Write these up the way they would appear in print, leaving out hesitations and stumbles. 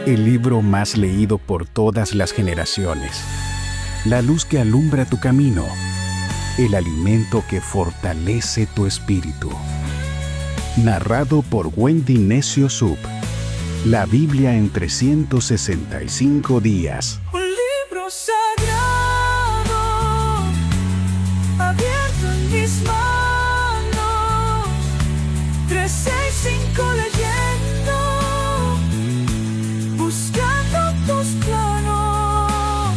el libro más leído por todas las generaciones, la luz que alumbra tu camino, el alimento que fortalece tu espíritu. Narrado por Wendy Necio Sub. La Biblia en 365 días. Un libro sagrado, abierto en mis manos, 365 leyendo, buscando tus planos,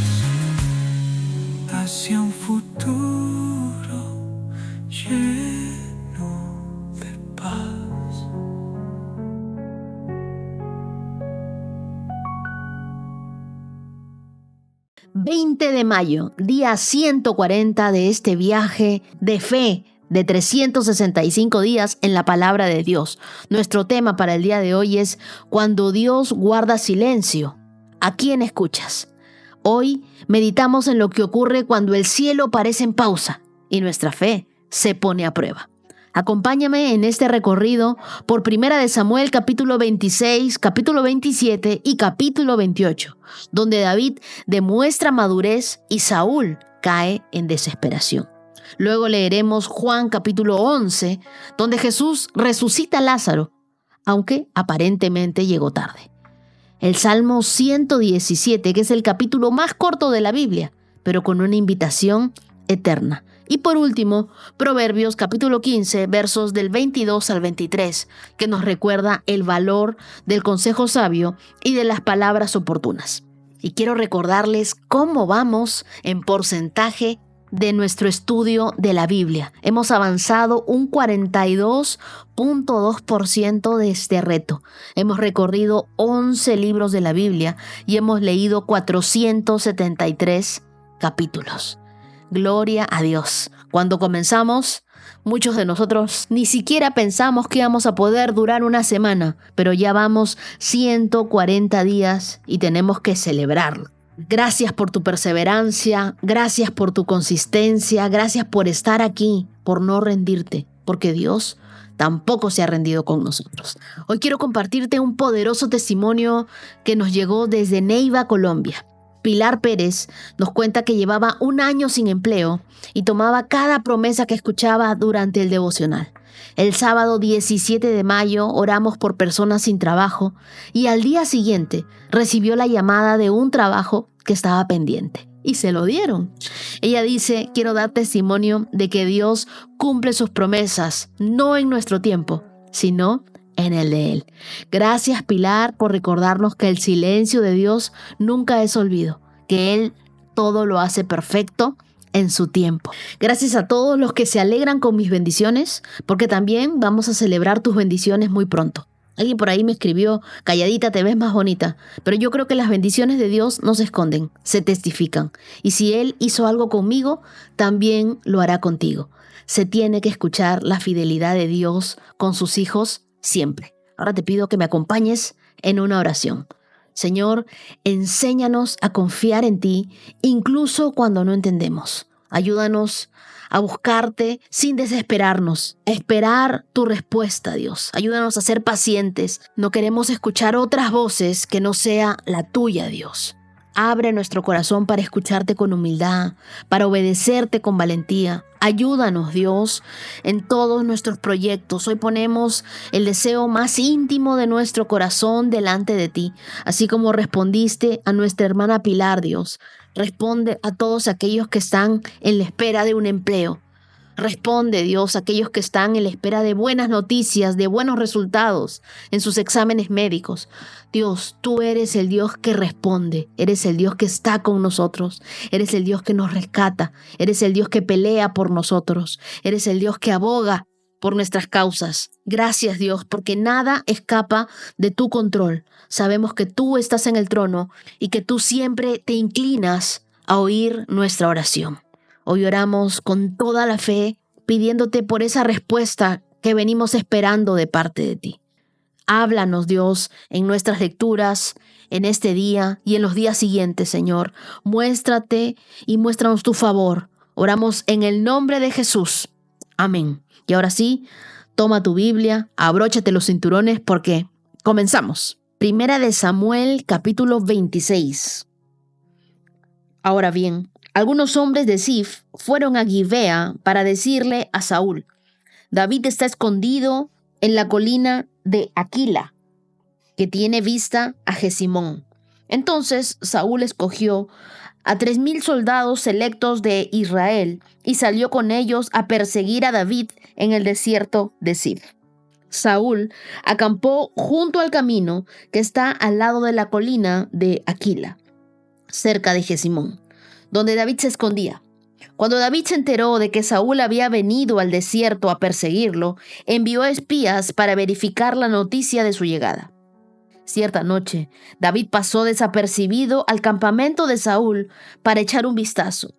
hacia un futuro lleno de paz. 20 de mayo, día 140 de este viaje de fe de 365 días en la palabra de Dios. Nuestro tema para el día de hoy es cuando Dios guarda silencio. ¿A quién escuchas? Hoy meditamos en lo que ocurre cuando el cielo parece en pausa y nuestra fe se pone a prueba. Acompáñame en este recorrido por 1 de Samuel capítulo 26, capítulo 27 y capítulo 28, donde David demuestra madurez y Saúl cae en desesperación. Luego leeremos Juan capítulo 11, donde Jesús resucita a Lázaro, aunque aparentemente llegó tarde. El Salmo 117, que es el capítulo más corto de la Biblia, pero con una invitación eterna. Y por último, Proverbios capítulo 15, versos del 22 al 23, que nos recuerda el valor del consejo sabio y de las palabras oportunas. Y quiero recordarles cómo vamos en porcentaje de nuestro estudio de la Biblia. Hemos avanzado un 42.2% de este reto. Hemos recorrido 11 libros de la Biblia y hemos leído 473 capítulos. Gloria a Dios. Cuando comenzamos, muchos de nosotros ni siquiera pensamos que íbamos a poder durar una semana, pero ya vamos 140 días y tenemos que celebrarlo. Gracias por tu perseverancia, gracias por tu consistencia, gracias por estar aquí, por no rendirte, porque Dios tampoco se ha rendido con nosotros. Hoy quiero compartirte un poderoso testimonio que nos llegó desde Neiva, Colombia. Pilar Pérez nos cuenta que llevaba un año sin empleo y tomaba cada promesa que escuchaba durante el devocional. El sábado 17 de mayo oramos por personas sin trabajo y al día siguiente recibió la llamada de un trabajo que estaba pendiente y se lo dieron. Ella dice: quiero dar testimonio de que Dios cumple sus promesas, no en nuestro tiempo, sino en el de Él. Gracias, Pilar, por recordarnos que el silencio de Dios nunca es olvido, que Él todo lo hace perfecto en su tiempo. Gracias a todos los que se alegran con mis bendiciones, porque también vamos a celebrar tus bendiciones muy pronto. Alguien por ahí me escribió: calladita te ves más bonita, pero yo creo que las bendiciones de Dios no se esconden, se testifican. Y si Él hizo algo conmigo, también lo hará contigo. Se tiene que escuchar la fidelidad de Dios con sus hijos siempre. Ahora te pido que me acompañes en una oración. Señor, enséñanos a confiar en ti, incluso cuando no entendemos. Ayúdanos a buscarte sin desesperarnos, a esperar tu respuesta, Dios. Ayúdanos a ser pacientes. No queremos escuchar otras voces que no sea la tuya, Dios. Abre nuestro corazón para escucharte con humildad, para obedecerte con valentía. Ayúdanos, Dios, en todos nuestros proyectos. Hoy ponemos el deseo más íntimo de nuestro corazón delante de ti, así como respondiste a nuestra hermana Pilar, Dios. Responde a todos aquellos que están en la espera de un empleo. Responde, Dios, a aquellos que están en la espera de buenas noticias, de buenos resultados en sus exámenes médicos. Dios, tú eres el Dios que responde, eres el Dios que está con nosotros, eres el Dios que nos rescata, eres el Dios que pelea por nosotros, eres el Dios que aboga por nuestras causas. Gracias, Dios, porque nada escapa de tu control. Sabemos que tú estás en el trono y que tú siempre te inclinas a oír nuestra oración. Hoy oramos con toda la fe, pidiéndote por esa respuesta que venimos esperando de parte de ti. Háblanos, Dios, en nuestras lecturas, en este día y en los días siguientes, Señor. Muéstrate y muéstranos tu favor. Oramos en el nombre de Jesús. Amén. Y ahora sí, toma tu Biblia, abróchate los cinturones porque comenzamos. Primera de Samuel, capítulo 26. Ahora bien, algunos hombres de Zif fueron a Gibea para decirle a Saúl: David está escondido en la colina de Aquila, que tiene vista a Jesimón. Entonces Saúl escogió a 3,000 soldados selectos de Israel y salió con ellos a perseguir a David en el desierto de Zif. Saúl acampó junto al camino que está al lado de la colina de Aquila, cerca de Jesimón, donde David se escondía. Cuando David se enteró de que Saúl había venido al desierto a perseguirlo, envió espías para verificar la noticia de su llegada. Cierta noche, David pasó desapercibido al campamento de Saúl para echar un vistazo.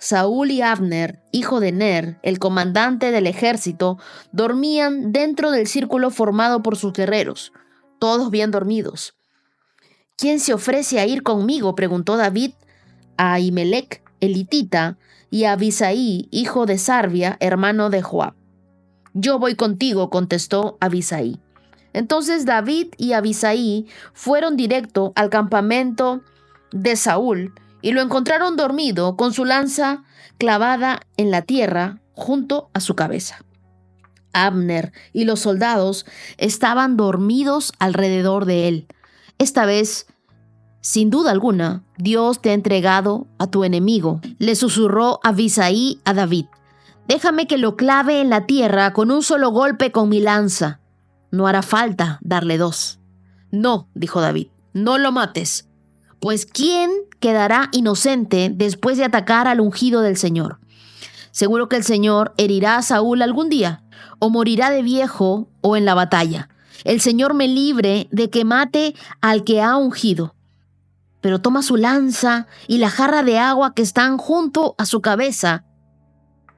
Saúl y Abner, hijo de Ner, el comandante del ejército, dormían dentro del círculo formado por sus guerreros, todos bien dormidos. ¿Quién se ofrece a ir conmigo?, preguntó David a Ahimelech, el hitita, y a Abisai, hijo de Sarbia, hermano de Joab. Yo voy contigo, contestó Abisai. Entonces David y Abisai fueron directo al campamento de Saúl y lo encontraron dormido con su lanza clavada en la tierra junto a su cabeza. Abner y los soldados estaban dormidos alrededor de él. Esta vez, sin duda alguna, Dios te ha entregado a tu enemigo, le susurró Abisai a David. Déjame que lo clave en la tierra con un solo golpe con mi lanza. No hará falta darle 2. No, dijo David, no lo mates, pues ¿quién quedará inocente después de atacar al ungido del Señor? Seguro que el Señor herirá a Saúl algún día, o morirá de viejo o en la batalla. El Señor me libre de que mate al que ha ungido. Pero toma su lanza y la jarra de agua que están junto a su cabeza,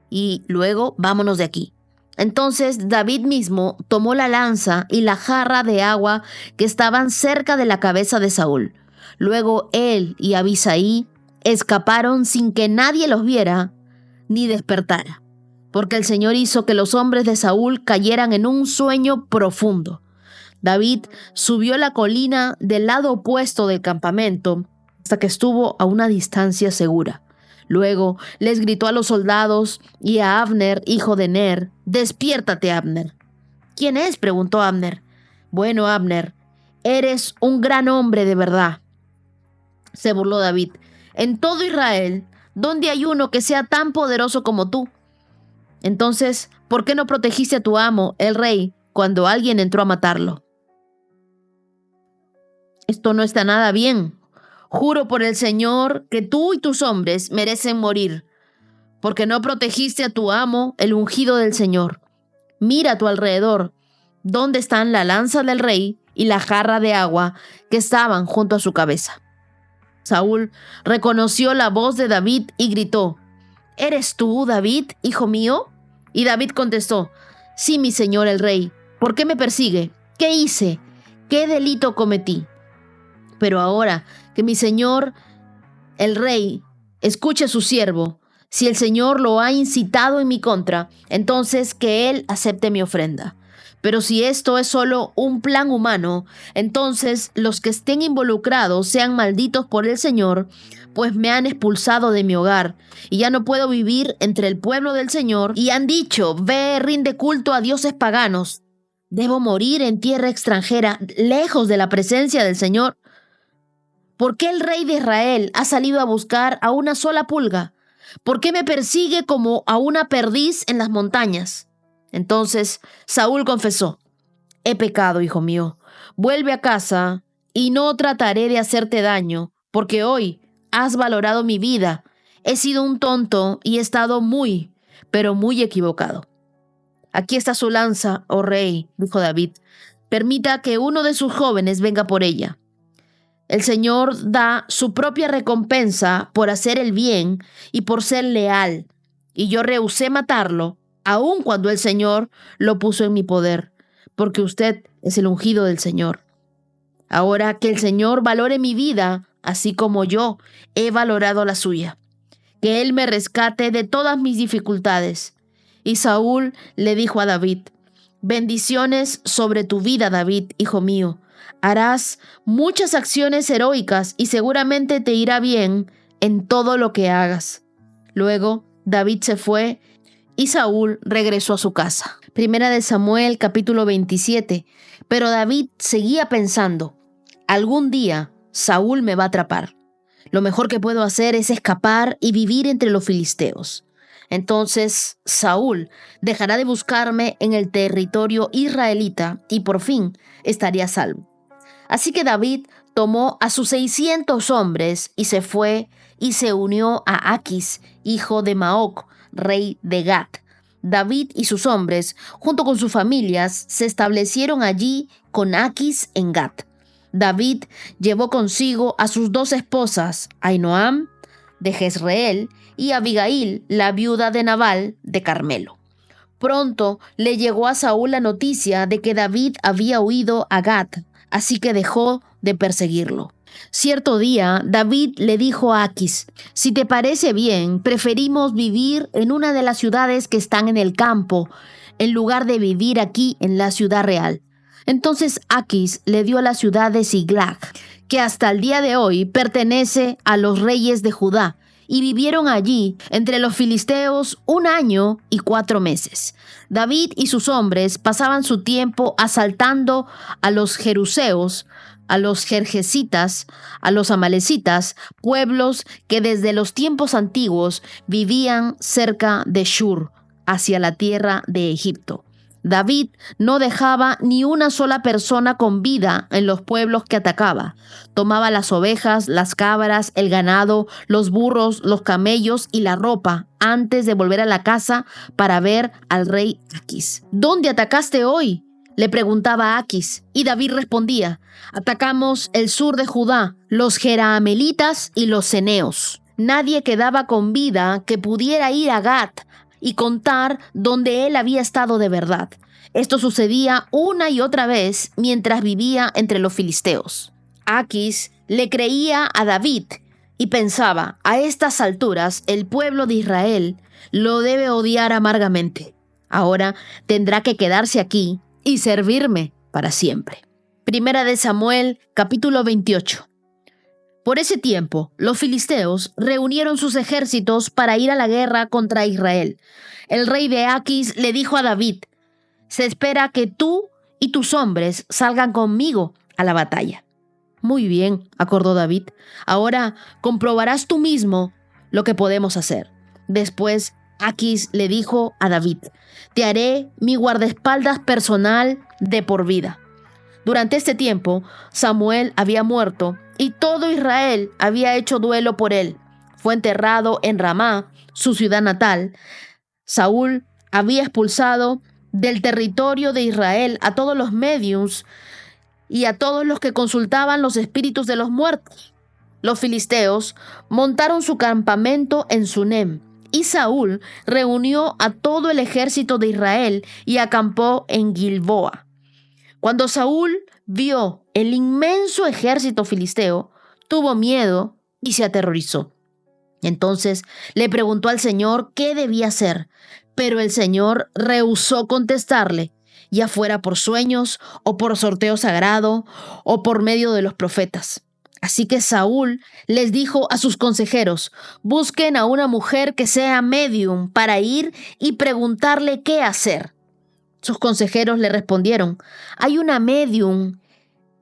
y luego vámonos de aquí. Entonces David mismo tomó la lanza y la jarra de agua que estaban cerca de la cabeza de Saúl. Luego él y Abisai escaparon sin que nadie los viera ni despertara, porque el Señor hizo que los hombres de Saúl cayeran en un sueño profundo. David subió la colina del lado opuesto del campamento hasta que estuvo a una distancia segura. Luego les gritó a los soldados y a Abner, hijo de Ner: «Despiértate, Abner». «¿Quién es?», preguntó Abner. «Bueno, Abner, eres un gran hombre de verdad», se burló David. «En todo Israel, ¿dónde hay uno que sea tan poderoso como tú? Entonces, ¿por qué no protegiste a tu amo, el rey, cuando alguien entró a matarlo?» «Esto no está nada bien. Juro por el Señor que tú y tus hombres merecen morir, porque no protegiste a tu amo, el ungido del Señor. Mira a tu alrededor, ¿dónde están la lanza del rey y la jarra de agua que estaban junto a su cabeza?» Saúl reconoció la voz de David y gritó: «¿Eres tú, David, hijo mío?» Y David contestó: «Sí, mi señor el rey. ¿Por qué me persigue? ¿Qué hice? ¿Qué delito cometí? Pero ahora que mi señor el rey escuche a su siervo, si el Señor lo ha incitado en mi contra, entonces que él acepte mi ofrenda. Pero si esto es solo un plan humano, entonces los que estén involucrados sean malditos por el Señor, pues me han expulsado de mi hogar y ya no puedo vivir entre el pueblo del Señor, y han dicho: ve, rinde culto a dioses paganos. Debo morir en tierra extranjera, lejos de la presencia del Señor. ¿Por qué el rey de Israel ha salido a buscar a una sola pulga? ¿Por qué me persigue como a una perdiz en las montañas?» Entonces Saúl confesó: «He pecado, hijo mío. Vuelve a casa y no trataré de hacerte daño, porque hoy has valorado mi vida. He sido un tonto y he estado muy, pero muy equivocado». «Aquí está su lanza, oh rey», dijo David. «Permita que uno de sus jóvenes venga por ella. El Señor da su propia recompensa por hacer el bien y por ser leal, y yo rehusé matarlo, aun cuando el Señor lo puso en mi poder, porque usted es el ungido del Señor. Ahora que el Señor valore mi vida, así como yo he valorado la suya. Que Él me rescate de todas mis dificultades». Y Saúl le dijo a David: «Bendiciones sobre tu vida, David, hijo mío. harás muchas acciones heroicas y seguramente te irá bien en todo lo que hagas. Luego David se fue y Saúl regresó a su casa. Primera de Samuel, capítulo 27. Pero David seguía pensando, algún día Saúl me va a atrapar. Lo mejor que puedo hacer es escapar y vivir entre los filisteos. Entonces Saúl dejará de buscarme en el territorio israelita y por fin estaría a salvo. Así que David tomó a sus 600 hombres y se fue y se unió a Aquis, hijo de Maoc, rey de Gat. David y sus hombres, junto con sus familias, se establecieron allí con Aquis en Gat. David llevó consigo a sus 2 esposas, Ahinoam de Jezreel y Abigail, la viuda de Nabal de Carmelo. Pronto le llegó a Saúl la noticia de que David había huido a Gat, así que dejó de perseguirlo. Cierto día, David le dijo a Aquis, si te parece bien, preferimos vivir en una de las ciudades que están en el campo, en lugar de vivir aquí en la ciudad real. Entonces Aquis le dio la ciudad de Siglag, que hasta el día de hoy pertenece a los reyes de Judá, y vivieron allí entre los filisteos 1 año y 4 meses. David y sus hombres pasaban su tiempo asaltando a los jeruseos, a los jerjesitas, a los amalecitas, pueblos que desde los tiempos antiguos vivían cerca de Shur, hacia la tierra de Egipto. David no dejaba ni una sola persona con vida en los pueblos que atacaba. Tomaba las ovejas, las cabras, el ganado, los burros, los camellos y la ropa antes de volver a la casa para ver al rey Aquis. ¿Dónde atacaste hoy?, le preguntaba Aquis, y David respondía, atacamos el sur de Judá, los Jeraamelitas y los ceneos. Nadie quedaba con vida que pudiera ir a Gat y contar dónde él había estado de verdad. Esto sucedía una y otra vez mientras vivía entre los filisteos. Aquis le creía a David y pensaba, a estas alturas el pueblo de Israel lo debe odiar amargamente. Ahora tendrá que quedarse aquí y servirme para siempre. Primera de Samuel, capítulo 28. Por ese tiempo, los filisteos reunieron sus ejércitos para ir a la guerra contra Israel. El rey de Aquis le dijo a David, se espera que tú y tus hombres salgan conmigo a la batalla. Muy bien, acordó David. Ahora comprobarás tú mismo lo que podemos hacer. Después, Aquis le dijo a David, te haré mi guardaespaldas personal de por vida. Durante este tiempo, Samuel había muerto y todo Israel había hecho duelo por él. Fue enterrado en Ramá, su ciudad natal. Saúl había expulsado del territorio de Israel a todos los médiums y a todos los que consultaban los espíritus de los muertos. Los filisteos montaron su campamento en Sunem, y Saúl reunió a todo el ejército de Israel y acampó en Gilboa. Cuando Saúl vio el inmenso ejército filisteo, tuvo miedo y se aterrorizó. Entonces le preguntó al Señor qué debía hacer, pero el Señor rehusó contestarle, ya fuera por sueños o por sorteo sagrado o por medio de los profetas. Así que Saúl les dijo a sus consejeros, busquen a una mujer que sea medium para ir y preguntarle qué hacer. Sus consejeros le respondieron, hay una medium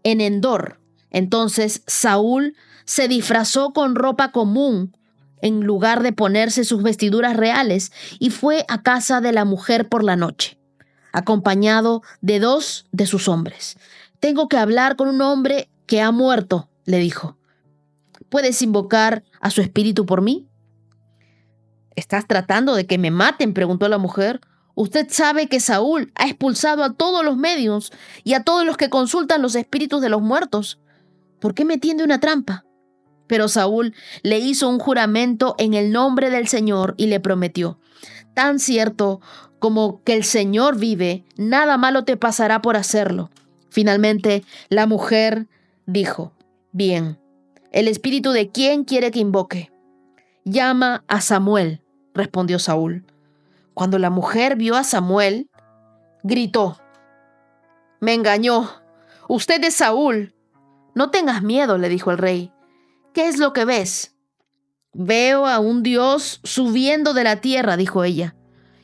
en Endor. Entonces Saúl se disfrazó con ropa común en lugar de ponerse sus vestiduras reales y fue a casa de la mujer por la noche, acompañado de 2 de sus hombres. Tengo que hablar con un hombre que ha muerto, le dijo. ¿Puedes invocar a su espíritu por mí? ¿Estás tratando de que me maten?, preguntó la mujer. Usted sabe que Saúl ha expulsado a todos los medios y a todos los que consultan los espíritus de los muertos. ¿Por qué me tiende una trampa? Pero Saúl le hizo un juramento en el nombre del Señor y le prometió, tan cierto como que el Señor vive, nada malo te pasará por hacerlo. Finalmente, la mujer dijo, bien, ¿el espíritu de quién quiere que invoque? Llama a Samuel, respondió Saúl. Cuando la mujer vio a Samuel, gritó, me engañó. Usted es Saúl. No tengas miedo, le dijo el rey. ¿Qué es lo que ves? Veo a un Dios subiendo de la tierra, dijo ella.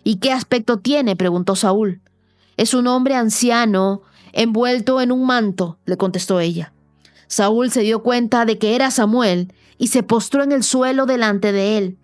¿Y qué aspecto tiene?, preguntó Saúl. Es un hombre anciano, envuelto en un manto, le contestó ella. Saúl se dio cuenta de que era Samuel y se postró en el suelo delante de él.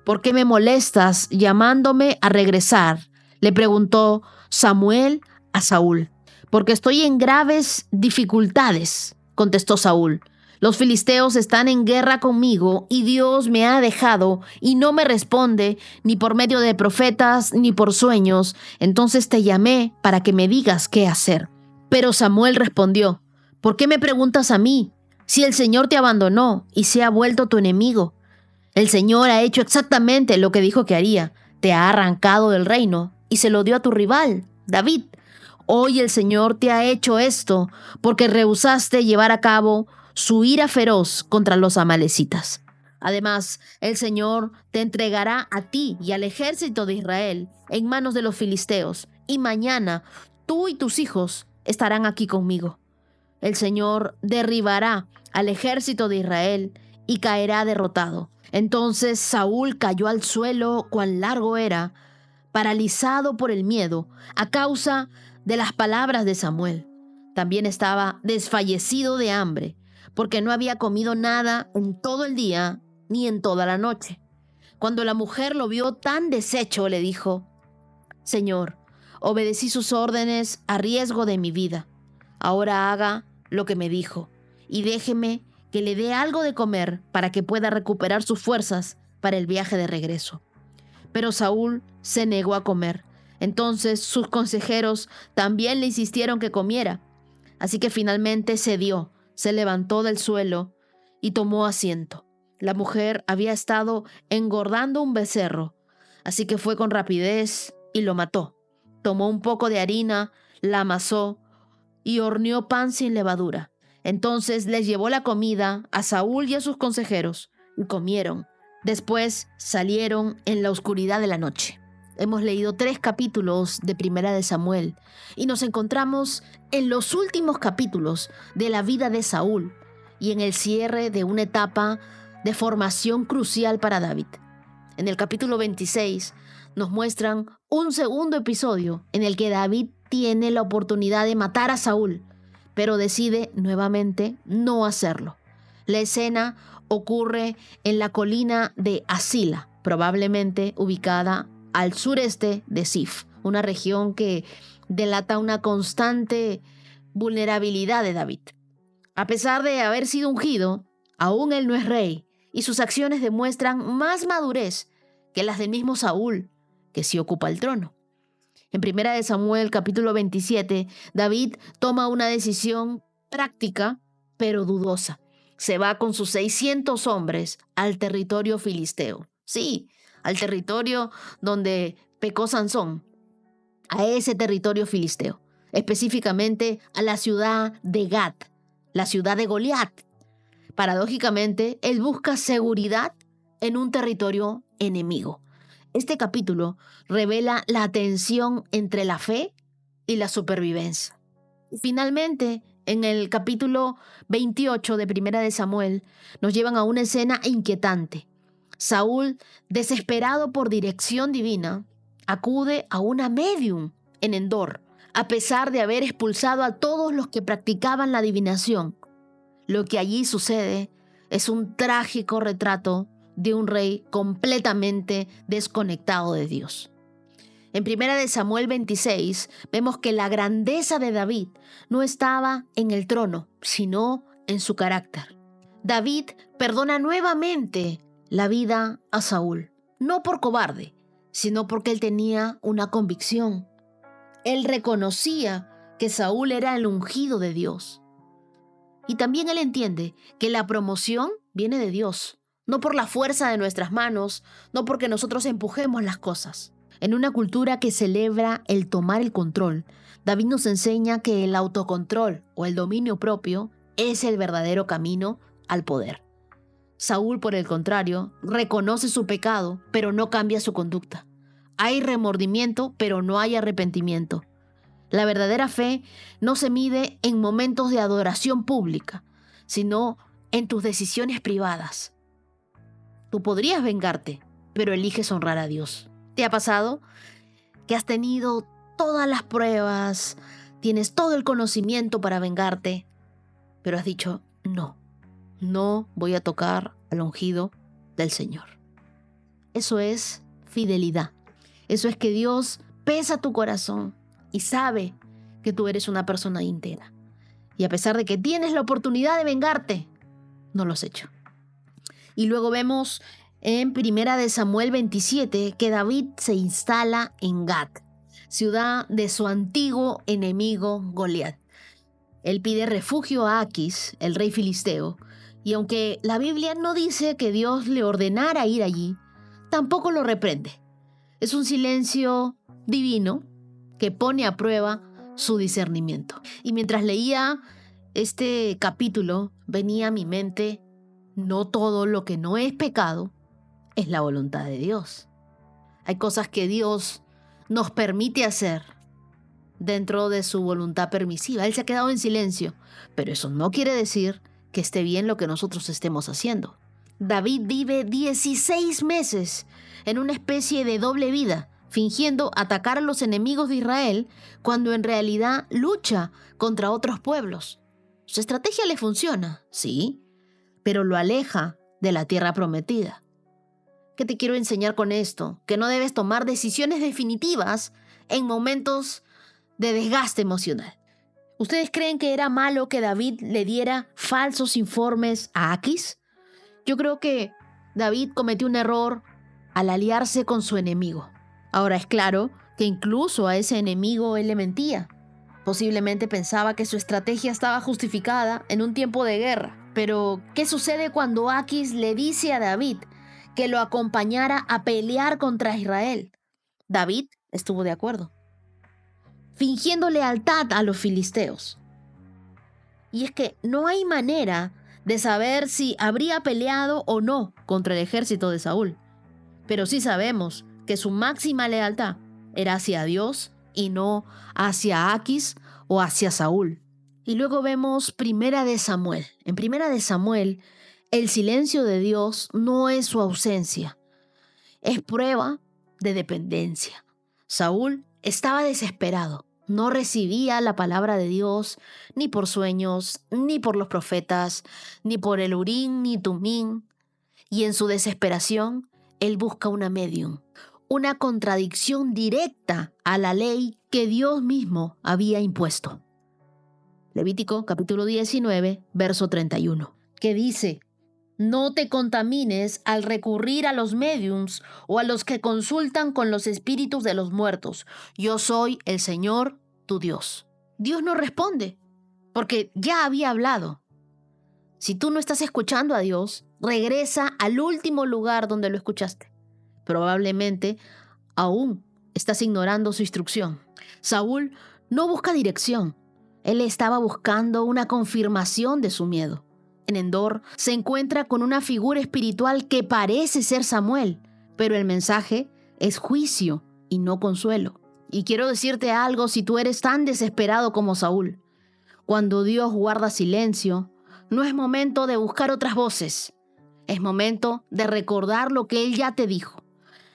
¿Por qué me molestas llamándome a regresar?, le preguntó Samuel a Saúl. Porque estoy en graves dificultades, contestó Saúl. Los filisteos están en guerra conmigo y Dios me ha dejado y no me responde ni por medio de profetas ni por sueños. Entonces te llamé para que me digas qué hacer. Pero Samuel respondió: ¿por qué me preguntas a mí? Si el Señor te abandonó y se ha vuelto tu enemigo. El Señor ha hecho exactamente lo que dijo que haría. Te ha arrancado del reino y se lo dio a tu rival, David. Hoy el Señor te ha hecho esto porque rehusaste llevar a cabo su ira feroz contra los amalecitas. Además, el Señor te entregará a ti y al ejército de Israel en manos de los filisteos, y mañana tú y tus hijos estarán aquí conmigo. El Señor derribará al ejército de Israel y caerá derrotado. Entonces Saúl cayó al suelo, cuán largo era, paralizado por el miedo a causa de las palabras de Samuel. También estaba desfallecido de hambre, porque no había comido nada en todo el día ni en toda la noche. Cuando la mujer lo vio tan deshecho, le dijo: Señor, obedecí sus órdenes a riesgo de mi vida. Ahora haga lo que me dijo y déjeme que le dé algo de comer para que pueda recuperar sus fuerzas para el viaje de regreso. Pero Saúl se negó a comer. Entonces sus consejeros también le insistieron que comiera. Así que finalmente cedió, se levantó del suelo y tomó asiento. La mujer había estado engordando un becerro, así que fue con rapidez y lo mató. Tomó un poco de harina, la amasó y horneó pan sin levadura. Entonces les llevó la comida a Saúl y a sus consejeros y comieron. Después salieron en la oscuridad de la noche. Hemos leído 3 capítulos de Primera de Samuel y nos encontramos en los últimos capítulos de la vida de Saúl y en el cierre de una etapa de formación crucial para David. En el capítulo 26 nos muestran un segundo episodio en el que David tiene la oportunidad de matar a Saúl, pero decide nuevamente no hacerlo. La escena ocurre en la colina de Asila, probablemente ubicada al sureste de Zif, una región que delata una constante vulnerabilidad de David. A pesar de haber sido ungido, aún él no es rey, y sus acciones demuestran más madurez que las del mismo Saúl, que sí ocupa el trono. En 1 de Samuel, capítulo 27, David toma una decisión práctica, pero dudosa. Se va con sus 600 hombres al territorio filisteo. Sí, al territorio donde pecó Sansón, a ese territorio filisteo, específicamente a la ciudad de Gat, la ciudad de Goliat. Paradójicamente, él busca seguridad en un territorio enemigo. Este capítulo revela la tensión entre la fe y la supervivencia. Y finalmente, en el capítulo 28 de Primera de Samuel, nos llevan a una escena inquietante. Saúl, desesperado por dirección divina, acude a una médium en Endor, a pesar de haber expulsado a todos los que practicaban la adivinación. Lo que allí sucede es un trágico retrato de un rey completamente desconectado de Dios. En 1 de Samuel 26 vemos que la grandeza de David no estaba en el trono, sino en su carácter. David perdona nuevamente la vida a Saúl, no por cobarde, sino porque él tenía una convicción. Él reconocía que Saúl era el ungido de Dios. Y también él entiende que la promoción viene de Dios, no por la fuerza de nuestras manos, no porque nosotros empujemos las cosas. En una cultura que celebra el tomar el control, David nos enseña que el autocontrol o el dominio propio es el verdadero camino al poder. Saúl, por el contrario, reconoce su pecado, pero no cambia su conducta. Hay remordimiento, pero no hay arrepentimiento. La verdadera fe no se mide en momentos de adoración pública, sino en tus decisiones privadas. Tú podrías vengarte, pero eliges honrar a Dios. ¿Te ha pasado que has tenido todas las pruebas, tienes todo el conocimiento para vengarte, pero has dicho, no voy a tocar al ungido del Señor? Eso es fidelidad. Eso es que Dios pesa tu corazón y sabe que tú eres una persona íntegra. Y a pesar de que tienes la oportunidad de vengarte, no lo has hecho. Y luego vemos en 1 Samuel 27 que David se instala en Gat, ciudad de su antiguo enemigo Goliat. Él pide refugio a Aquis, el rey filisteo, y aunque la Biblia no dice que Dios le ordenara ir allí, tampoco lo reprende. Es un silencio divino que pone a prueba su discernimiento. Y mientras leía este capítulo, venía a mi mente, no todo lo que no es pecado es la voluntad de Dios. Hay cosas que Dios nos permite hacer dentro de su voluntad permisiva. Él se ha quedado en silencio, pero eso no quiere decir que esté bien lo que nosotros estemos haciendo. David vive 16 meses en una especie de doble vida, fingiendo atacar a los enemigos de Israel cuando en realidad lucha contra otros pueblos. Su estrategia le funciona, sí, pero lo aleja de la tierra prometida. ¿Qué te quiero enseñar con esto? Que no debes tomar decisiones definitivas en momentos de desgaste emocional. ¿Ustedes creen que era malo que David le diera falsos informes a Aquis? Yo creo que David cometió un error al aliarse con su enemigo. Ahora es claro que incluso a ese enemigo él le mentía. Posiblemente pensaba que su estrategia estaba justificada en un tiempo de guerra. Pero, ¿qué sucede cuando Aquis le dice a David que lo acompañara a pelear contra Israel? David estuvo de acuerdo, fingiendo lealtad a los filisteos. Y es que no hay manera de saber si habría peleado o no contra el ejército de Saúl. Pero sí sabemos que su máxima lealtad era hacia Dios y no hacia Aquis o hacia Saúl. Y luego vemos 1 Samuel. En 1 Samuel, el silencio de Dios no es su ausencia, es prueba de dependencia. Saúl estaba desesperado. No recibía la palabra de Dios ni por sueños, ni por los profetas, ni por el Urim ni Tumim. Y en su desesperación, él busca una medium, una contradicción directa a la ley que Dios mismo había impuesto. Levítico capítulo 19, verso 31, que dice: no te contamines al recurrir a los médiums o a los que consultan con los espíritus de los muertos. Yo soy el Señor, tu Dios. Dios no responde, porque ya había hablado. Si tú no estás escuchando a Dios, regresa al último lugar donde lo escuchaste. Probablemente aún estás ignorando su instrucción. Saúl no busca dirección. Él estaba buscando una confirmación de su miedo. En Endor se encuentra con una figura espiritual que parece ser Samuel, pero el mensaje es juicio y no consuelo. Y quiero decirte algo si tú eres tan desesperado como Saúl. Cuando Dios guarda silencio, no es momento de buscar otras voces. Es momento de recordar lo que Él ya te dijo.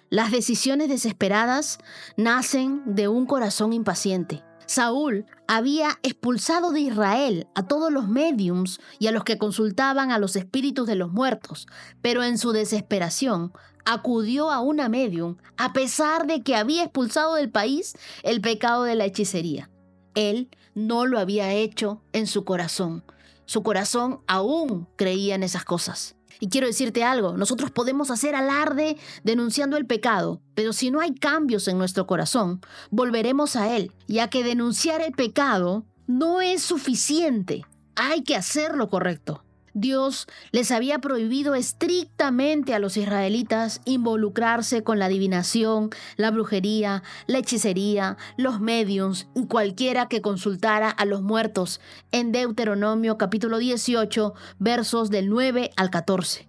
Las decisiones desesperadas nacen de un corazón impaciente. Saúl había expulsado de Israel a todos los médiums y a los que consultaban a los espíritus de los muertos, pero en su desesperación acudió a una médium a pesar de que había expulsado del país el pecado de la hechicería. Él no lo había hecho en su corazón. Su corazón aún creía en esas cosas. Y quiero decirte algo, nosotros podemos hacer alarde denunciando el pecado, pero si no hay cambios en nuestro corazón, volveremos a él, ya que denunciar el pecado no es suficiente, hay que hacer lo correcto. Dios les había prohibido estrictamente a los israelitas involucrarse con la adivinación, la brujería, la hechicería, los médiums y cualquiera que consultara a los muertos en Deuteronomio capítulo 18, versos del 9 al 14.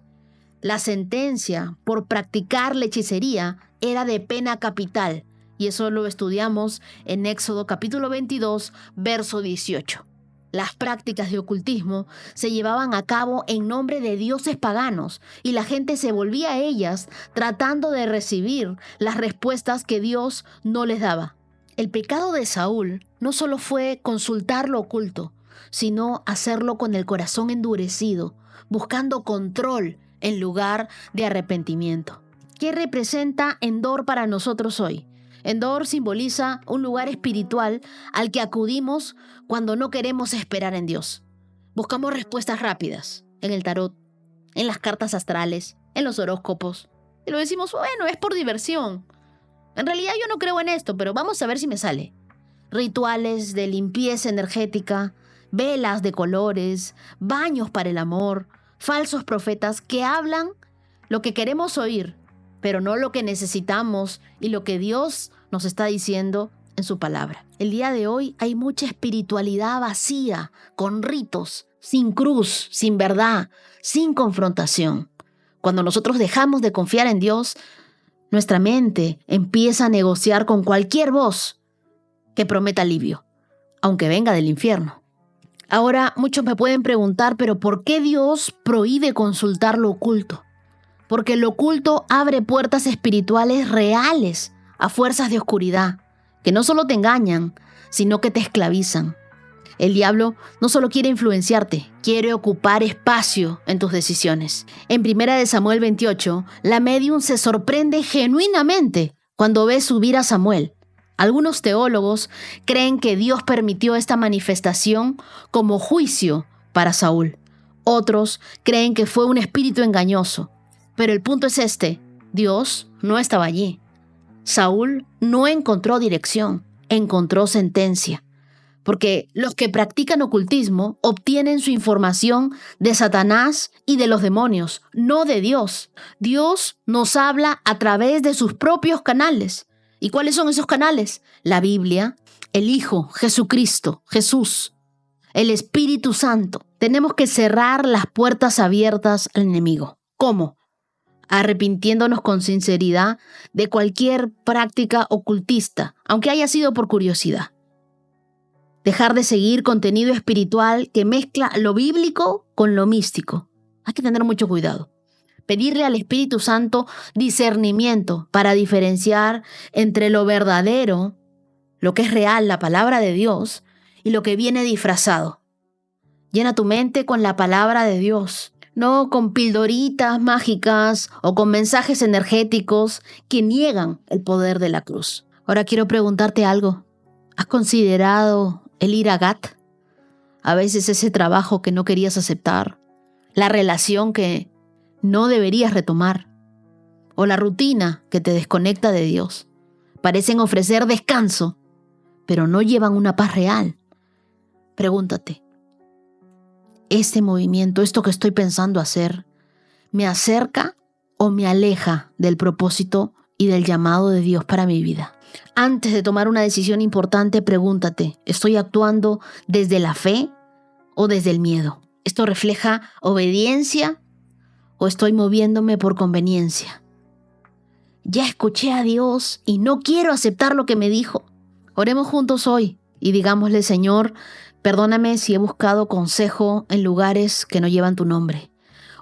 La sentencia por practicar la hechicería era de pena capital Y eso lo estudiamos en Éxodo capítulo 22, verso 18. Las prácticas de ocultismo se llevaban a cabo en nombre de dioses paganos y la gente se volvía a ellas tratando de recibir las respuestas que Dios no les daba. El pecado de Saúl no solo fue consultar lo oculto, sino hacerlo con el corazón endurecido, buscando control en lugar de arrepentimiento. ¿Qué representa Endor para nosotros hoy? Endor simboliza un lugar espiritual al que acudimos cuando no queremos esperar en Dios. Buscamos respuestas rápidas en el tarot, en las cartas astrales, en los horóscopos. Y lo decimos, bueno, es por diversión. En realidad yo no creo en esto, pero vamos a ver si me sale. Rituales de limpieza energética, velas de colores, baños para el amor, falsos profetas que hablan lo que queremos oír, pero no lo que necesitamos y lo que Dios nos está diciendo en su palabra. El día de hoy hay mucha espiritualidad vacía, con ritos, sin cruz, sin verdad, sin confrontación. Cuando nosotros dejamos de confiar en Dios, nuestra mente empieza a negociar con cualquier voz que prometa alivio, aunque venga del infierno. Ahora, muchos me pueden preguntar, ¿pero por qué Dios prohíbe consultar lo oculto? Porque lo oculto abre puertas espirituales reales a fuerzas de oscuridad, que no solo te engañan, sino que te esclavizan. El diablo no solo quiere influenciarte, quiere ocupar espacio en tus decisiones. En 1 Samuel 28, la médium se sorprende genuinamente cuando ve subir a Samuel. Algunos teólogos creen que Dios permitió esta manifestación como juicio para Saúl. Otros creen que fue un espíritu engañoso. Pero el punto es este: Dios no estaba allí. Saúl no encontró dirección, encontró sentencia. Porque los que practican ocultismo obtienen su información de Satanás y de los demonios, no de Dios. Dios nos habla a través de sus propios canales. ¿Y cuáles son esos canales? La Biblia, el Hijo, Jesucristo, Jesús, el Espíritu Santo. Tenemos que cerrar las puertas abiertas al enemigo. ¿Cómo? Arrepintiéndonos con sinceridad de cualquier práctica ocultista, aunque haya sido por curiosidad. Dejar de seguir contenido espiritual que mezcla lo bíblico con lo místico. Hay que tener mucho cuidado. Pedirle al Espíritu Santo discernimiento para diferenciar entre lo verdadero, lo que es real, la palabra de Dios, y lo que viene disfrazado. Llena tu mente con la palabra de Dios, no con pildoritas mágicas o con mensajes energéticos que niegan el poder de la cruz. Ahora quiero preguntarte algo. ¿Has considerado el ir a Gat? A veces ese trabajo que no querías aceptar, la relación que no deberías retomar, o la rutina que te desconecta de Dios. Parecen ofrecer descanso, pero no llevan una paz real. Pregúntate, ¿este movimiento, esto que estoy pensando hacer, me acerca o me aleja del propósito y del llamado de Dios para mi vida? Antes de tomar una decisión importante, pregúntate, ¿estoy actuando desde la fe o desde el miedo? ¿Esto refleja obediencia o estoy moviéndome por conveniencia? Ya escuché a Dios y no quiero aceptar lo que me dijo. Oremos juntos hoy y digámosle: Señor, perdóname si he buscado consejo en lugares que no llevan tu nombre.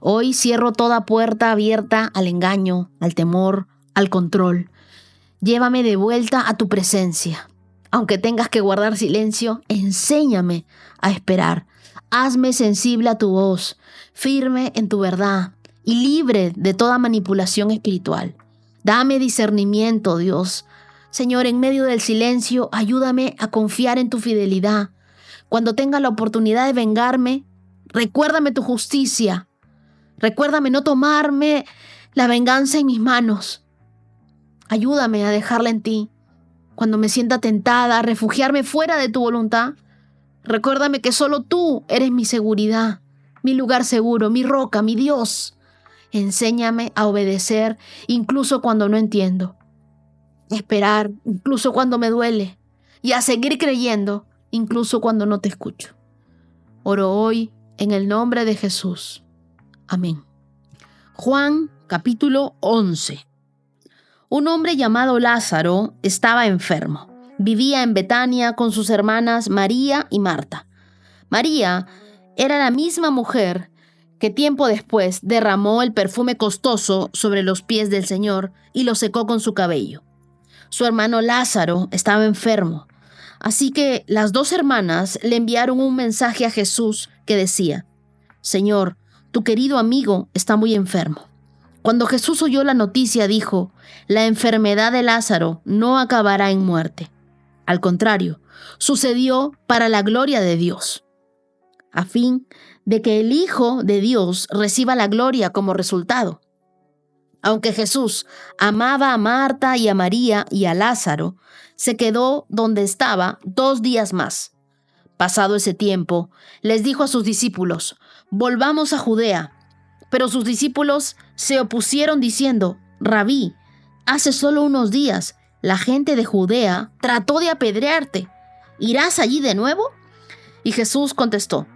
Hoy cierro toda puerta abierta al engaño, al temor, al control. Llévame de vuelta a tu presencia. Aunque tengas que guardar silencio, enséñame a esperar. Hazme sensible a tu voz, firme en tu verdad y libre de toda manipulación espiritual. Dame discernimiento, Dios. Señor, en medio del silencio, ayúdame a confiar en tu fidelidad. Cuando tenga la oportunidad de vengarme, recuérdame tu justicia. Recuérdame no tomarme la venganza en mis manos. Ayúdame a dejarla en ti. Cuando me sienta tentada a refugiarme fuera de tu voluntad, recuérdame que solo tú eres mi seguridad, mi lugar seguro, mi roca, mi Dios. Enséñame a obedecer incluso cuando no entiendo, a esperar incluso cuando me duele y a seguir creyendo incluso cuando no te escucho. Oro hoy en el nombre de Jesús. Amén. Juan capítulo 11. Un hombre llamado Lázaro estaba enfermo. Vivía en Betania con sus hermanas María y Marta. María era la misma mujer que tiempo después derramó el perfume costoso sobre los pies del Señor y lo secó con su cabello. Su hermano Lázaro estaba enfermo, así que las dos hermanas le enviaron un mensaje a Jesús que decía: Señor, tu querido amigo está muy enfermo. Cuando Jesús oyó la noticia, dijo: la enfermedad de Lázaro no acabará en muerte. Al contrario, sucedió para la gloria de Dios, a fin de que el Hijo de Dios reciba la gloria como resultado. Aunque Jesús amaba a Marta y a María y a Lázaro, se quedó donde estaba 2 días más. Pasado ese tiempo, les dijo a sus discípulos: volvamos a Judea. Pero sus discípulos se opusieron diciendo: Rabí, hace solo unos días la gente de Judea trató de apedrearte. ¿Irás allí de nuevo? Y Jesús contestó: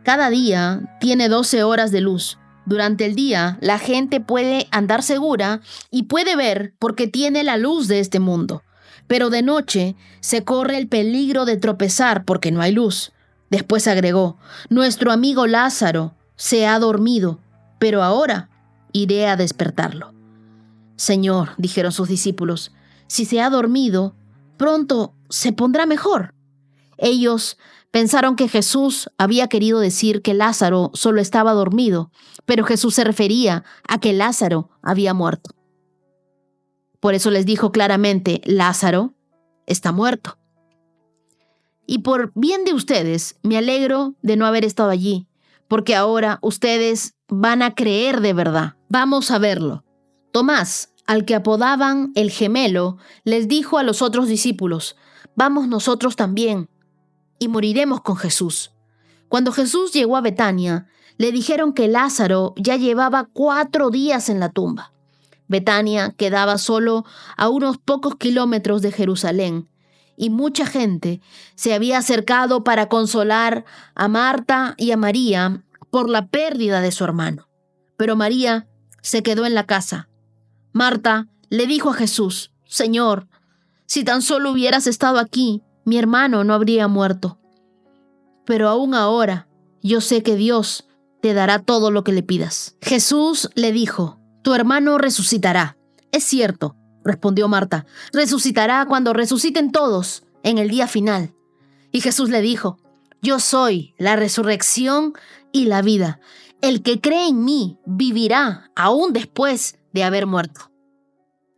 cada día tiene 12 horas de luz. Durante el día la gente puede andar segura y puede ver porque tiene la luz de este mundo. Pero de noche se corre el peligro de tropezar porque no hay luz. Después agregó: nuestro amigo Lázaro se ha dormido, pero ahora iré a despertarlo. Señor, dijeron sus discípulos, si se ha dormido, pronto se pondrá mejor. Ellos pensaron que Jesús había querido decir que Lázaro solo estaba dormido, pero Jesús se refería a que Lázaro había muerto. Por eso les dijo claramente: Lázaro está muerto. Y por bien de ustedes, me alegro de no haber estado allí, porque ahora ustedes van a creer de verdad. Vamos a verlo. Tomás, al que apodaban el gemelo, les dijo a los otros discípulos: vamos nosotros también y moriremos con Jesús. Cuando Jesús llegó a Betania, le dijeron que Lázaro ya llevaba 4 días en la tumba. Betania quedaba solo a unos pocos kilómetros de Jerusalén, y mucha gente se había acercado para consolar a Marta y a María por la pérdida de su hermano. Pero María se quedó en la casa. Marta le dijo a Jesús: Señor, si tan solo hubieras estado aquí, mi hermano no habría muerto. Pero aún ahora yo sé que Dios te dará todo lo que le pidas. Jesús le dijo: tu hermano resucitará. Es cierto, respondió Marta, resucitará cuando resuciten todos en el día final. Y Jesús le dijo: yo soy la resurrección y la vida. El que cree en mí vivirá aún después de haber muerto.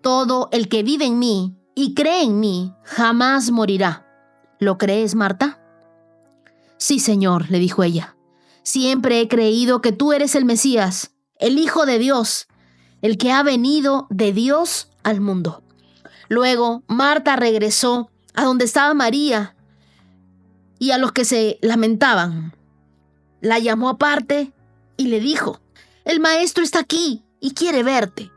Todo el que vive en mí y cree en mí jamás morirá. ¿Lo crees, Marta? Sí, Señor, le dijo ella. Siempre he creído que tú eres el Mesías, el Hijo de Dios, el que ha venido de Dios al mundo. Luego Marta regresó a donde estaba María y a los que se lamentaban. La llamó aparte y le dijo: el maestro está aquí y quiere verte.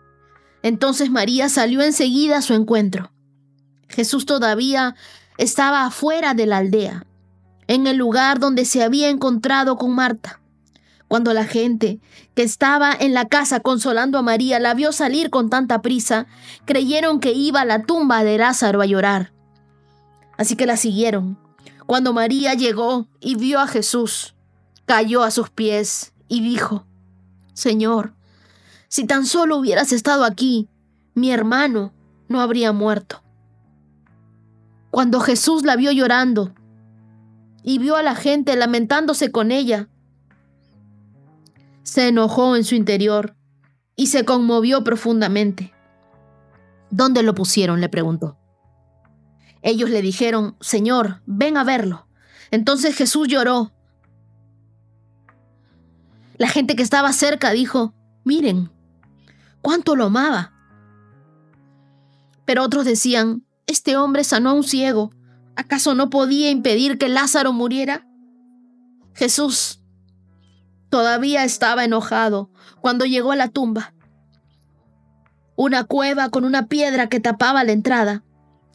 Entonces María salió enseguida a su encuentro. Jesús todavía estaba afuera de la aldea, en el lugar donde se había encontrado con Marta. Cuando la gente que estaba en la casa consolando a María la vio salir con tanta prisa, creyeron que iba a la tumba de Lázaro a llorar. Así que la siguieron. Cuando María llegó y vio a Jesús, cayó a sus pies y dijo: Señor, si tan solo hubieras estado aquí, mi hermano no habría muerto. Cuando Jesús la vio llorando y vio a la gente lamentándose con ella, se enojó en su interior y se conmovió profundamente. ¿Dónde lo pusieron?, le preguntó. Ellos le dijeron: Señor, ven a verlo. Entonces Jesús lloró. La gente que estaba cerca dijo: miren, cuánto lo amaba. Pero otros decían: este hombre sanó a un ciego. ¿Acaso no podía impedir que Lázaro muriera? Jesús todavía estaba enojado cuando llegó a la tumba. Una cueva con una piedra que tapaba la entrada.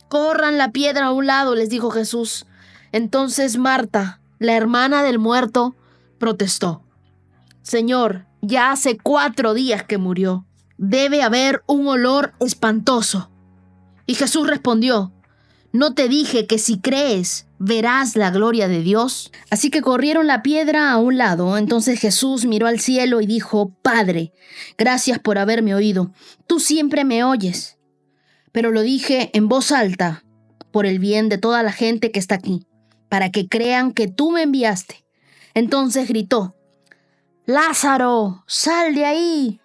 Corran la piedra a un lado, les dijo Jesús. Entonces Marta, la hermana del muerto, protestó: Señor, ya hace 4 días que murió. Debe haber un olor espantoso. Y Jesús respondió: ¿no te dije que si crees, verás la gloria de Dios? Así que corrieron la piedra a un lado. Entonces Jesús miró al cielo y dijo: Padre, gracias por haberme oído. Tú siempre me oyes. Pero lo dije en voz alta, por el bien de toda la gente que está aquí, para que crean que tú me enviaste. Entonces gritó: Lázaro, sal de ahí.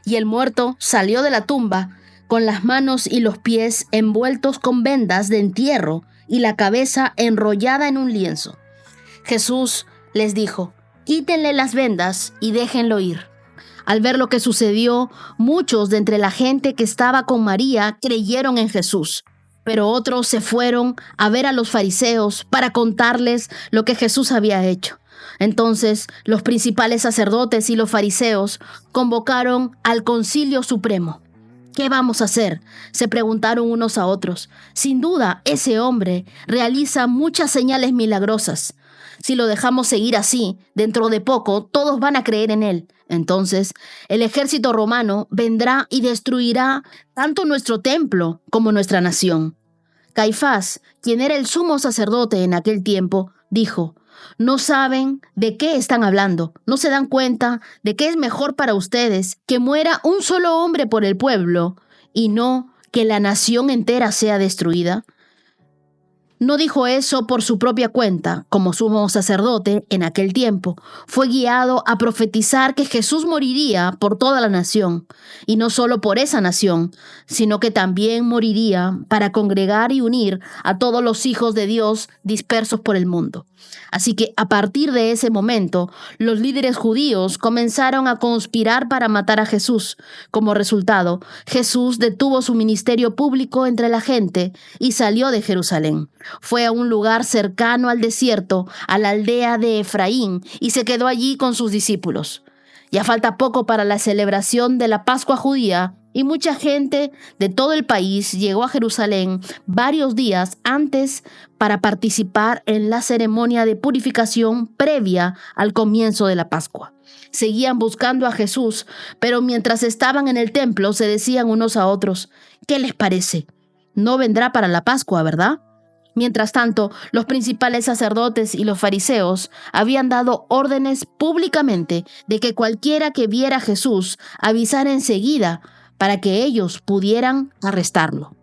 Y el muerto salió de la tumba con las manos y los pies envueltos con vendas de entierro y la cabeza enrollada en un lienzo. Jesús les dijo: quítenle las vendas y déjenlo ir. Al ver lo que sucedió, muchos de entre la gente que estaba con María creyeron en Jesús, pero otros se fueron a ver a los fariseos para contarles lo que Jesús había hecho. Entonces los principales sacerdotes y los fariseos convocaron al Concilio Supremo. ¿Qué vamos a hacer?, se preguntaron unos a otros. Sin duda, ese hombre realiza muchas señales milagrosas. Si lo dejamos seguir así, dentro de poco todos van a creer en él. Entonces, el ejército romano vendrá y destruirá tanto nuestro templo como nuestra nación. Caifás, quien era el sumo sacerdote en aquel tiempo, dijo: no saben de qué están hablando, no se dan cuenta de que es mejor para ustedes que muera un solo hombre por el pueblo y no que la nación entera sea destruida. No dijo eso por su propia cuenta. Como sumo sacerdote en aquel tiempo, fue guiado a profetizar que Jesús moriría por toda la nación, y no solo por esa nación, sino que también moriría para congregar y unir a todos los hijos de Dios dispersos por el mundo. Así que a partir de ese momento, los líderes judíos comenzaron a conspirar para matar a Jesús. Como resultado, Jesús detuvo su ministerio público entre la gente y salió de Jerusalén. Fue a un lugar cercano al desierto, a la aldea de Efraín, y se quedó allí con sus discípulos. Ya falta poco para la celebración de la Pascua judía, y mucha gente de todo el país llegó a Jerusalén varios días antes para participar en la ceremonia de purificación previa al comienzo de la Pascua. Seguían buscando a Jesús, pero mientras estaban en el templo se decían unos a otros: ¿qué les parece? No vendrá para la Pascua, ¿verdad? Mientras tanto, los principales sacerdotes y los fariseos habían dado órdenes públicamente de que cualquiera que viera a Jesús avisara enseguida para que ellos pudieran arrestarlo.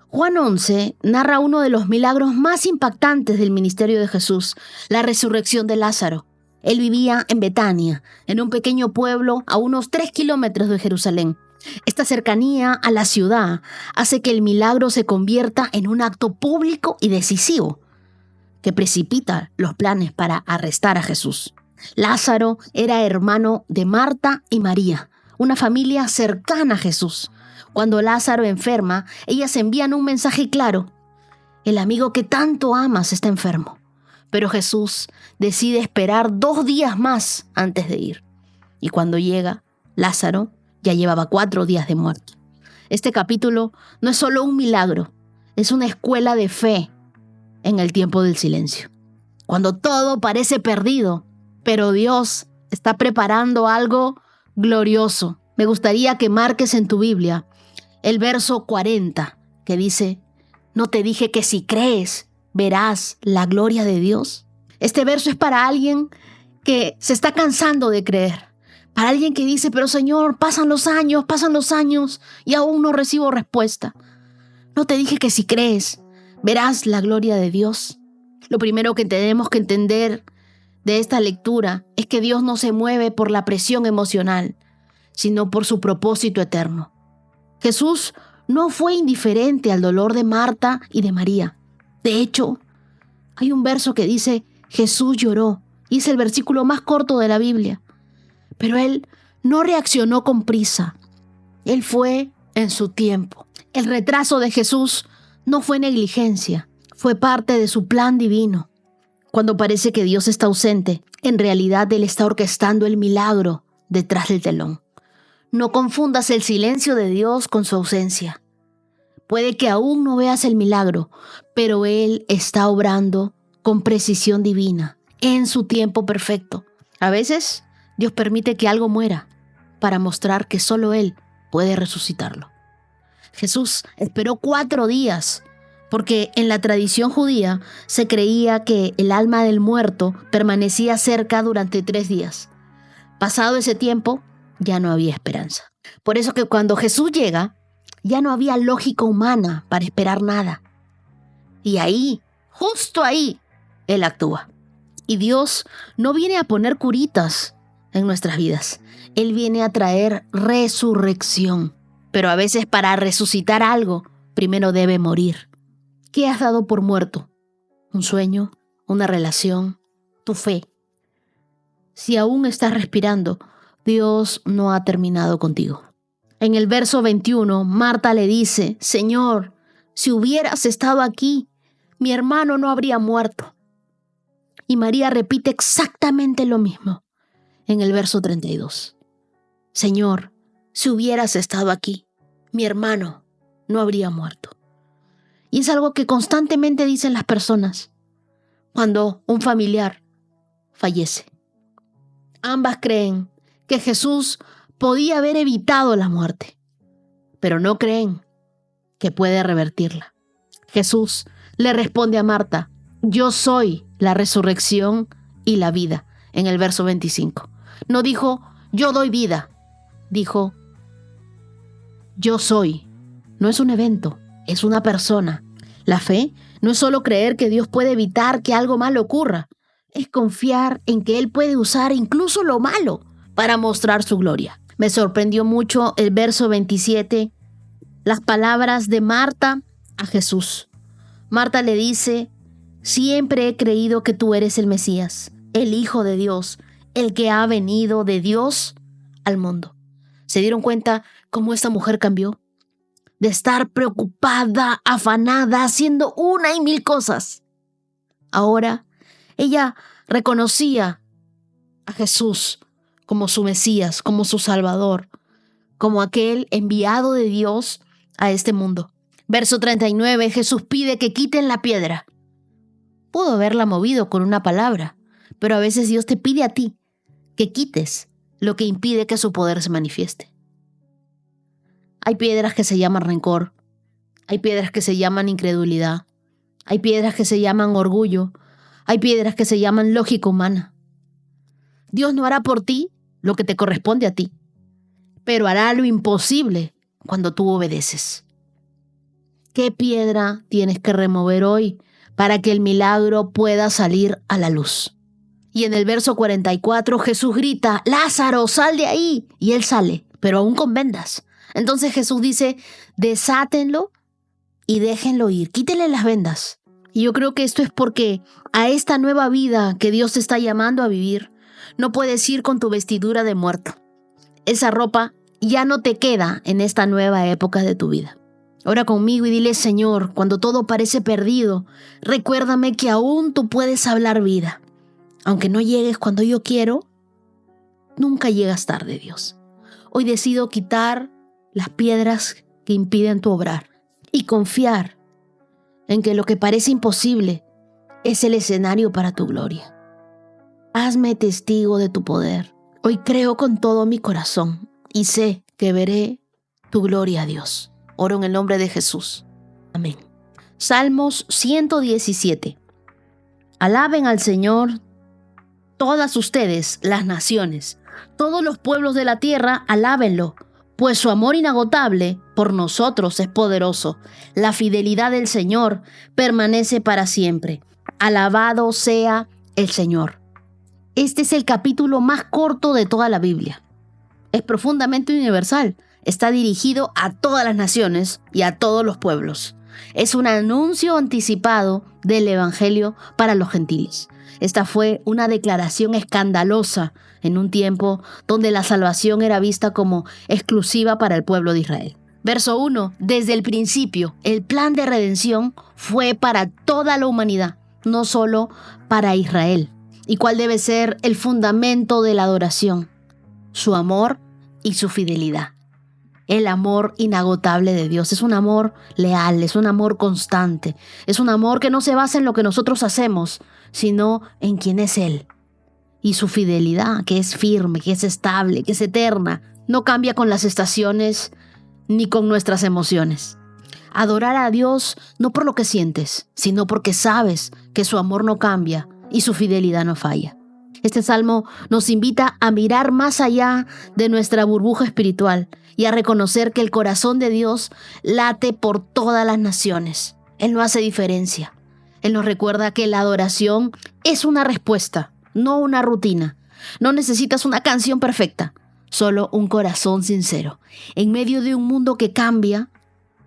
Juan 11 narra uno de los milagros más impactantes del ministerio de Jesús, la resurrección de Lázaro. Él vivía en Betania, en un pequeño pueblo a unos 3 kilómetros de Jerusalén. Esta cercanía a la ciudad hace que el milagro se convierta en un acto público y decisivo que precipita los planes para arrestar a Jesús. Lázaro era hermano de Marta y María, una familia cercana aJesús. Cuando Lázaro enferma, ellas envían un mensaje claro: el amigo que tanto amas está enfermo. Pero Jesús decide esperar 2 días más antes de ir. Y cuando llega, Lázaro ya llevaba 4 días de muerto. Este capítulo no es solo un milagro, es una escuela de fe en el tiempo del silencio. Cuando todo parece perdido, pero Dios está preparando algo glorioso. Me gustaría que marques en tu Biblia el verso 40, que dice: ¿no te dije que si crees, verás la gloria de Dios? Este verso es para alguien que se está cansando de creer. Para alguien que dice: pero Señor, pasan los años y aún no recibo respuesta. ¿No te dije que si crees, verás la gloria de Dios? Lo primero que tenemos que entender de esta lectura es que Dios no se mueve por la presión emocional, sino por su propósito eterno. Jesús no fue indiferente al dolor de Marta y de María. De hecho, hay un verso que dice: Jesús lloró, y es el versículo más corto de la Biblia. Pero Él no reaccionó con prisa. Él fue en su tiempo. El retraso de Jesús no fue negligencia, fue parte de su plan divino. Cuando parece que Dios está ausente, en realidad Él está orquestando el milagro detrás del telón. No confundas el silencio de Dios con su ausencia. Puede que aún no veas el milagro, pero Él está obrando con precisión divina, en su tiempo perfecto. A veces, Dios permite que algo muera para mostrar que solo Él puede resucitarlo. Jesús esperó 4 días, porque en la tradición judía se creía que el alma del muerto permanecía cerca durante 3 días. Pasado ese tiempo, ya no había esperanza. Por eso que cuando Jesús llega, ya no había lógica humana para esperar nada. Y ahí, justo ahí, Él actúa. Y Dios no viene a poner curitas en nuestras vidas. Él viene a traer resurrección. Pero a veces para resucitar algo, primero debe morir. ¿Qué has dado por muerto? ¿Un sueño? ¿Una relación? ¿Tu fe? Si aún estás respirando, Dios no ha terminado contigo. En el verso 21, Marta le dice, Señor, si hubieras estado aquí, mi hermano no habría muerto. Y María repite exactamente lo mismo en el verso 32. Señor, si hubieras estado aquí, mi hermano no habría muerto. Y es algo que constantemente dicen las personas cuando un familiar fallece. Ambas creen que Jesús podía haber evitado la muerte, pero no creen que puede revertirla. Jesús le responde a Marta, yo soy la resurrección y la vida, en el verso 25. No dijo, yo doy vida, dijo, yo soy. No es un evento, es una persona. La fe no es solo creer que Dios puede evitar que algo malo ocurra, es confiar en que Él puede usar incluso lo malo para mostrar su gloria. Me sorprendió mucho el verso 27, las palabras de Marta a Jesús. Marta le dice, siempre he creído que tú eres el Mesías, el Hijo de Dios, el que ha venido de Dios al mundo. ¿Se dieron cuenta cómo esta mujer cambió? De estar preocupada, afanada, haciendo 1 y 1000 cosas. Ahora, ella reconocía a Jesús como su Mesías, como su Salvador, como aquel enviado de Dios a este mundo. Verso 39, Jesús pide que quiten la piedra. Pudo haberla movido con una palabra, pero a veces Dios te pide a ti que quites lo que impide que su poder se manifieste. Hay piedras que se llaman rencor, hay piedras que se llaman incredulidad, hay piedras que se llaman orgullo, hay piedras que se llaman lógica humana. Dios no hará por ti lo que te corresponde a ti, pero hará lo imposible cuando tú obedeces. ¿Qué piedra tienes que remover hoy para que el milagro pueda salir a la luz? Y en el verso 44 Jesús grita, Lázaro, sal de ahí. Y él sale, pero aún con vendas. Entonces Jesús dice, desátenlo y déjenlo ir, quítenle las vendas. Y yo creo que esto es porque a esta nueva vida que Dios te está llamando a vivir, no puedes ir con tu vestidura de muerto. Esa ropa ya no te queda en esta nueva época de tu vida. Ora conmigo y dile, Señor, cuando todo parece perdido, recuérdame que aún tú puedes hablar vida. Aunque no llegues cuando yo quiero, nunca llegas tarde, Dios. Hoy decido quitar las piedras que impiden tu obrar y confiar en que lo que parece imposible es el escenario para tu gloria. Hazme testigo de tu poder. Hoy creo con todo mi corazón y sé que veré tu gloria, Dios. Oro en el nombre de Jesús. Amén. Salmos 117. Alaben al Señor todas ustedes, las naciones. Todos los pueblos de la tierra, alábenlo, pues su amor inagotable por nosotros es poderoso. La fidelidad del Señor permanece para siempre. Alabado sea el Señor. Este es el capítulo más corto de toda la Biblia. Es profundamente universal. Está dirigido a todas las naciones y a todos los pueblos. Es un anuncio anticipado del Evangelio para los gentiles. Esta fue una declaración escandalosa en un tiempo donde la salvación era vista como exclusiva para el pueblo de Israel. Verso 1. Desde el principio, el plan de redención fue para toda la humanidad, no solo para Israel. ¿Y cuál debe ser el fundamento de la adoración? Su amor y su fidelidad. El amor inagotable de Dios es un amor leal, es un amor constante, es un amor que no se basa en lo que nosotros hacemos, sino en quién es Él. Y su fidelidad, que es firme, que es estable, que es eterna, no cambia con las estaciones ni con nuestras emociones. Adorar a Dios no por lo que sientes, sino porque sabes que su amor no cambia y su fidelidad no falla. Este salmo nos invita a mirar más allá de nuestra burbuja espiritual y a reconocer que el corazón de Dios late por todas las naciones. Él no hace diferencia. Él nos recuerda que la adoración es una respuesta, no una rutina. No necesitas una canción perfecta, solo un corazón sincero. En medio de un mundo que cambia,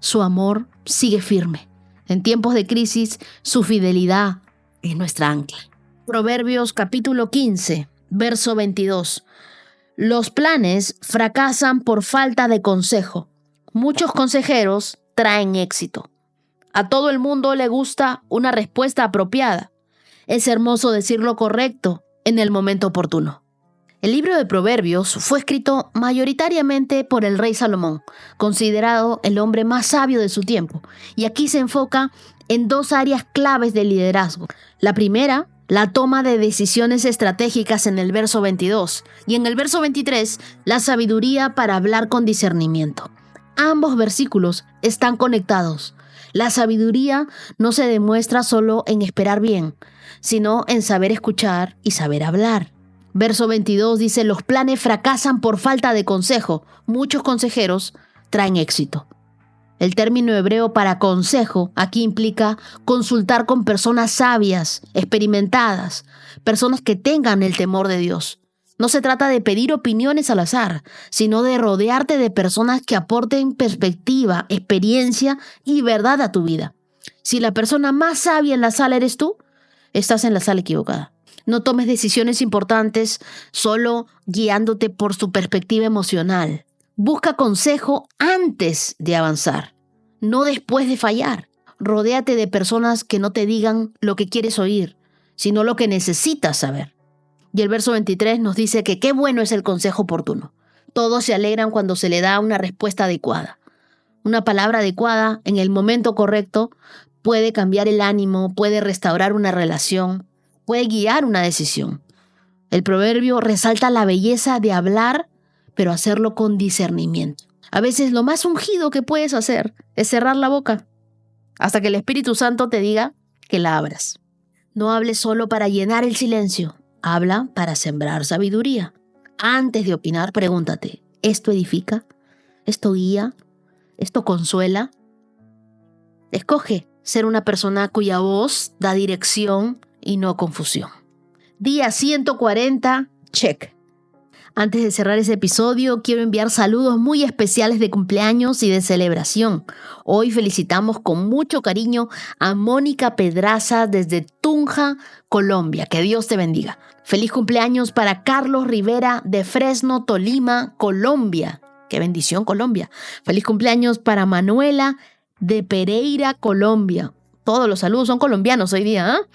su amor sigue firme. En tiempos de crisis, su fidelidad es nuestra ancla. Proverbios capítulo 15, verso 22. Los planes fracasan por falta de consejo. Muchos consejeros traen éxito. A todo el mundo le gusta una respuesta apropiada. Es hermoso decir lo correcto en el momento oportuno. El libro de Proverbios fue escrito mayoritariamente por el rey Salomón, considerado el hombre más sabio de su tiempo. Y aquí se enfoca en dos áreas claves del liderazgo. La primera, la toma de decisiones estratégicas en el verso 22 y en el verso 23, la sabiduría para hablar con discernimiento. Ambos versículos están conectados. La sabiduría no se demuestra solo en esperar bien, sino en saber escuchar y saber hablar. Verso 22 dice, los planes fracasan por falta de consejo. Muchos consejeros traen éxito. El término hebreo para consejo aquí implica consultar con personas sabias, experimentadas, personas que tengan el temor de Dios. No se trata de pedir opiniones al azar, sino de rodearte de personas que aporten perspectiva, experiencia y verdad a tu vida. Si la persona más sabia en la sala eres tú, estás en la sala equivocada. No tomes decisiones importantes solo guiándote por su perspectiva emocional. Busca consejo antes de avanzar, no después de fallar. Rodéate de personas que no te digan lo que quieres oír, sino lo que necesitas saber. Y el verso 23 nos dice que qué bueno es el consejo oportuno. Todos se alegran cuando se le da una respuesta adecuada. Una palabra adecuada en el momento correcto puede cambiar el ánimo, puede restaurar una relación, puede guiar una decisión. El proverbio resalta la belleza de hablar, pero hacerlo con discernimiento. A veces lo más ungido que puedes hacer es cerrar la boca hasta que el Espíritu Santo te diga que la abras. No hables solo para llenar el silencio, habla para sembrar sabiduría. Antes de opinar, pregúntate, ¿esto edifica? ¿Esto guía? ¿Esto consuela? Escoge ser una persona cuya voz da dirección y no confusión. Día 140, check. Antes de cerrar ese episodio, quiero enviar saludos muy especiales de cumpleaños y de celebración. Hoy felicitamos con mucho cariño a Mónica Pedraza desde Tunja, Colombia. Que Dios te bendiga. Feliz cumpleaños para Carlos Rivera de Fresno, Tolima, Colombia. ¡Qué bendición, Colombia! Feliz cumpleaños para Manuela de Pereira, Colombia. Todos los saludos son colombianos hoy día, ¿eh?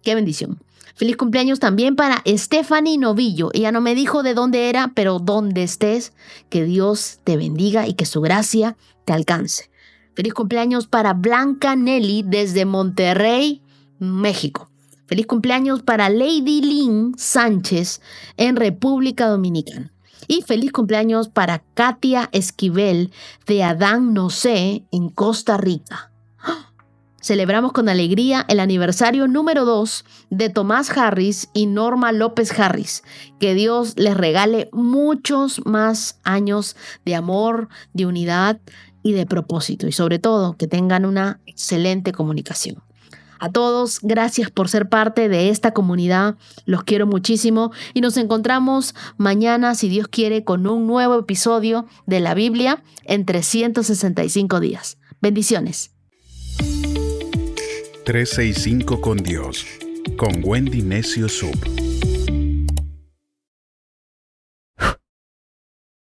¡Qué bendición! Feliz cumpleaños también para Stephanie Novillo. Ella no me dijo de dónde era, pero donde estés, que Dios te bendiga y que su gracia te alcance. Feliz cumpleaños para Blanca Nelly desde Monterrey, México. Feliz cumpleaños para Lady Lynn Sánchez en República Dominicana. Y feliz cumpleaños para Katia Esquivel de Adán Nosé en Costa Rica. Celebramos con alegría el aniversario número 2 de Tomás Harris y Norma López Harris. Que Dios les regale muchos más años de amor, de unidad y de propósito. Y sobre todo, que tengan una excelente comunicación. A todos, gracias por ser parte de esta comunidad. Los quiero muchísimo y nos encontramos mañana, si Dios quiere, con un nuevo episodio de la Biblia en 365 días. Bendiciones. 365 con Dios, con Wendy Necio Sub.